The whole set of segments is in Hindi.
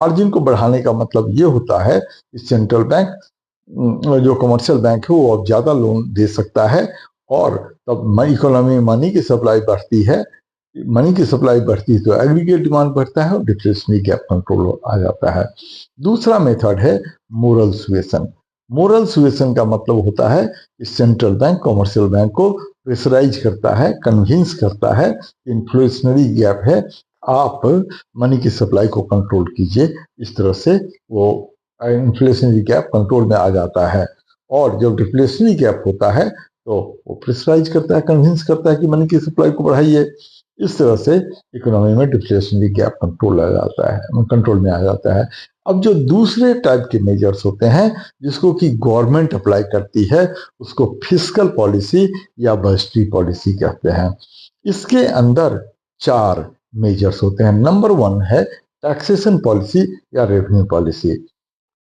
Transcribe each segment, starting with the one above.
मार्जिन को बढ़ाने का मतलब ये होता है कि सेंट्रल बैंक जो कमर्शियल बैंक है वो अब ज़्यादा लोन दे सकता है, और तब इकोनॉमी में मनी की सप्लाई बढ़ती है। मनी की सप्लाई बढ़ती है तो एग्रीगेट डिमांड बढ़ता है और डिफ्लेशनरी गैप कंट्रोल आ जाता है। दूसरा मेथड है मोरल सुएशन। मोरल सुएशन का मतलब होता है कि सेंट्रल बैंक कमर्शियल बैंक को प्रेशराइज करता है, कन्विंस करता है, इन्फ्लेशनरी गैप है, आप मनी की सप्लाई को कंट्रोल कीजिए। इस तरह से वो इन्फ्लेशनरी गैप कंट्रोल में आ जाता है। और जब डिफ्लेशनरी गैप होता है तो वो प्रेशराइज करता है, कन्विंस करता है कि मनी की सप्लाई को बढ़ाइए। इस तरह से इकोनॉमी में डिफ्लेशनरी गैप कंट्रोल आ जाता है, कंट्रोल में आ जाता है। अब जो दूसरे टाइप के मेजर्स होते हैं जिसको कि गवर्नमेंट अप्लाई करती है, उसको फिस्कल पॉलिसी या बजटरी पॉलिसी कहते हैं। इसके अंदर 4 मेजर्स होते हैं। नंबर 1 है टैक्सेशन पॉलिसी या रेवेन्यू पॉलिसी।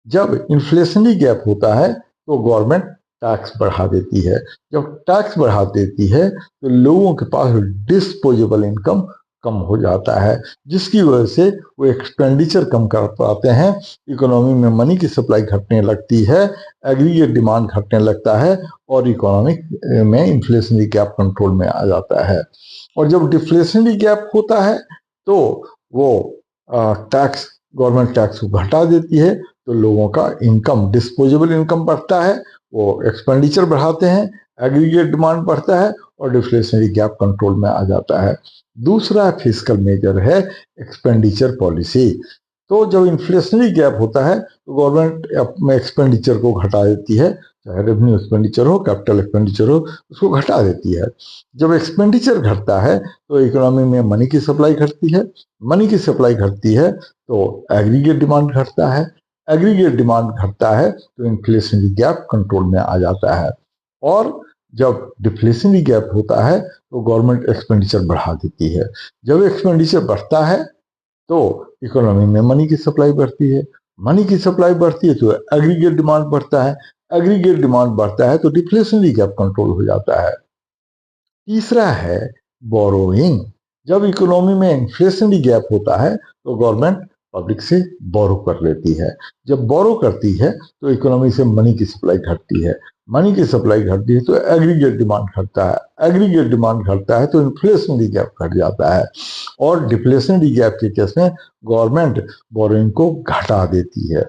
जब इन्फ्लेशनरी गैप होता है तो गवर्नमेंट टैक्स बढ़ा देती है। जब टैक्स बढ़ा देती है तो लोगों के पास डिस्पोजेबल इनकम कम हो जाता है, जिसकी वजह से वो एक्सपेंडिचर कम कर पाते हैं, इकोनॉमी में मनी की सप्लाई घटने लगती है, एग्रीगेट डिमांड घटने लगता है, और इकोनॉमिक में इन्फ्लेशनरी गैप कंट्रोल में आ जाता है। और जब डिफ्लेशनरी गैप होता है तो वो टैक्स गवर्नमेंट टैक्स को घटा देती है, तो लोगों का इनकम, डिस्पोजेबल इनकम बढ़ता है, वो एक्सपेंडिचर बढ़ाते हैं, एग्रीगेट डिमांड बढ़ता है और डिफ्लेशनरी गैप कंट्रोल में आ जाता है। दूसरा फिस्कल मेजर है एक्सपेंडिचर पॉलिसी। तो जब इन्फ्लेशनरी गैप होता है तो गवर्नमेंट अपने एक्सपेंडिचर को घटा देती है, चाहे रेवेन्यू एक्सपेंडिचर हो, कैपिटल एक्सपेंडिचर हो, उसको घटा देती है। जब एक्सपेंडिचर घटता है तो इकोनॉमी में मनी की सप्लाई घटती है, मनी की सप्लाई घटती है तो एग्रीगेट डिमांड घटता है, एग्रीगेट डिमांड घटता है तो इन्फ्लेशनरी गैप कंट्रोल में आ जाता है। और जब डिफ्लेशनरी गैप होता है तो गवर्नमेंट एक्सपेंडिचर बढ़ा देती है। जब एक्सपेंडिचर बढ़ता है तो इकोनॉमी में मनी की सप्लाई बढ़ती है, मनी की सप्लाई बढ़ती है तो एग्रीगेट डिमांड बढ़ता है, एग्रीगेट डिमांड बढ़ता है तो डिफ्लेशनरी गैप कंट्रोल हो जाता है। तीसरा है बोरोइंग। जब इकोनॉमी में इन्फ्लेशनरी गैप होता है तो गवर्नमेंट पब्लिक से बोरो कर लेती है। जब बोरो करती है तो इकोनॉमी से मनी की सप्लाई घटती है, मनी की सप्लाई घटती है तो एग्रीगेट डिमांड घटता है, एग्रीगेट डिमांड घटता है तो इन्फ्लेशनरी गैप घट जाता है। और डिफ्लेशनरी गैप के केस में गवर्नमेंट बोरोइंग को घटा देती है।